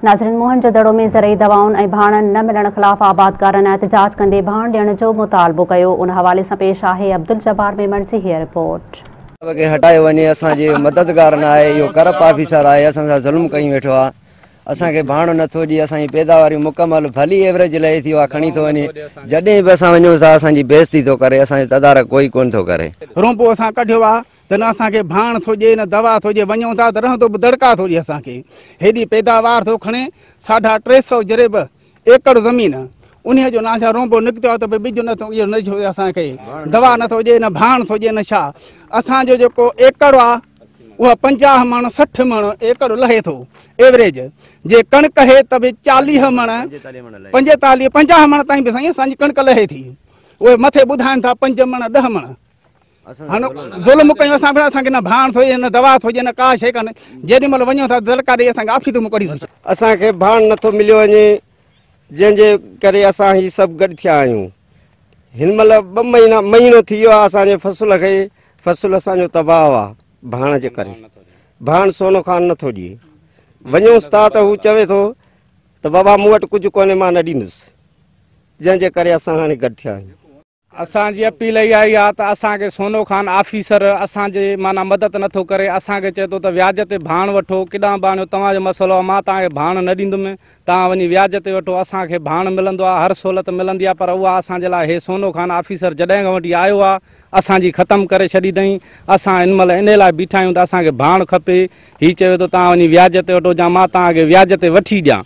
नाज़रीन, मोहन जो दड़ो में ज़रई दवाउन ऐं भाणनि न मिलण ख़िलाफ़ आबादकारनि एहतजाज कंदे भाण ॾियण जो मुतालबो कयो। उन हवाले सां पेश आहे अब्दुल जब्बार मेमण जी हीअ रिपोर्ट। हटायो वञे, असांजे मददगार न आहे, इहो करप ऑफिसर आहे, असां सां ज़ुल्म कई वेठो आहे। असांखे भाणो नथो ॾिए, असांजी पैदावारी मुकमल भली एवरेज लहे थी उहा खणी थो वञे। जॾहिं बि असां वञूं था असांजी बेइज़ती थो करे, असांजो तदारक कोई कोन थो करे। रोंपो असां कढियो आहे त न असांखे भाण थो ॾिए न दवा थो ॾिए, वञूं था त रहंदो बि दड़का थो ॾिए असांखे। हेॾी पैदावार थो खणे, 350 जरेब एकड़ ज़मीन, उन जो ना रोंपो निकितो आहे त भई ॿिज नथो इहो न छो असांखे दवा नथो ॾिए न भाण थो ॾिए न छा। असांजो जेको एकड़ आहे उहा 50 मण 60 मण एकड़ लहे थो एवरेज। जे कणिक है त बि 40 मण 45 50 मण ताईं बि साईं असांजी कणिक लहे थी। उहे मथे ॿुधाइनि था 5 मण 10 मण। ज़ुल्म कयूं असां पिया, असांखे न भाण थो ॾिए न दवा थो ॾिए न का शइ कान्हे। जेॾी महिल वञूं था दड़का ॾेई असांखे आफी थो कढी थो छॾे। असांखे भाण नथो मिलियो वञे, जंहिंजे करे असां ही सभु गॾु थिया आहियूं। हिन महिल 2 महीनो थी वियो आहे असांजे फसल खे, फसल असांजो तबाह आहे भाण जे करे। भाण सोनो खान नथो ॾिए, वञूंसि था त हू चवे थो त बाबा मूं वटि कुझु कोन्हे, मां न ॾींदुसि, जंहिंजे करे असां हाणे गॾु थिया आहियूं। असांजी अपील इहा ई आहे त असांखे सोनो खान ऑफिसर असांजे माना मदद नथो करे। असांखे चए थो त व्याज ते भाण वठो, केॾांहुं भाणियो तव्हांजो मसइलो आहे, मां तव्हांखे भाण न ॾींदुमि, तव्हां वञी व्याज ते वठो। असांखे भाण मिलंदो आहे, हर सहूलियत मिलंदी आहे, पर उहा असांजे लाइ हे सोनो खान ऑफिसर जॾहिं खां वठी आयो आहे असांजी ख़तमु करे छॾी अथई। असां हिन महिल इन लाइ बीठा आहियूं त असांखे भाण खपे। हीउ चवे थो तव्हां वञी व्याज ते वठो, या मां तव्हांखे व्याज ते वठी ॾियां।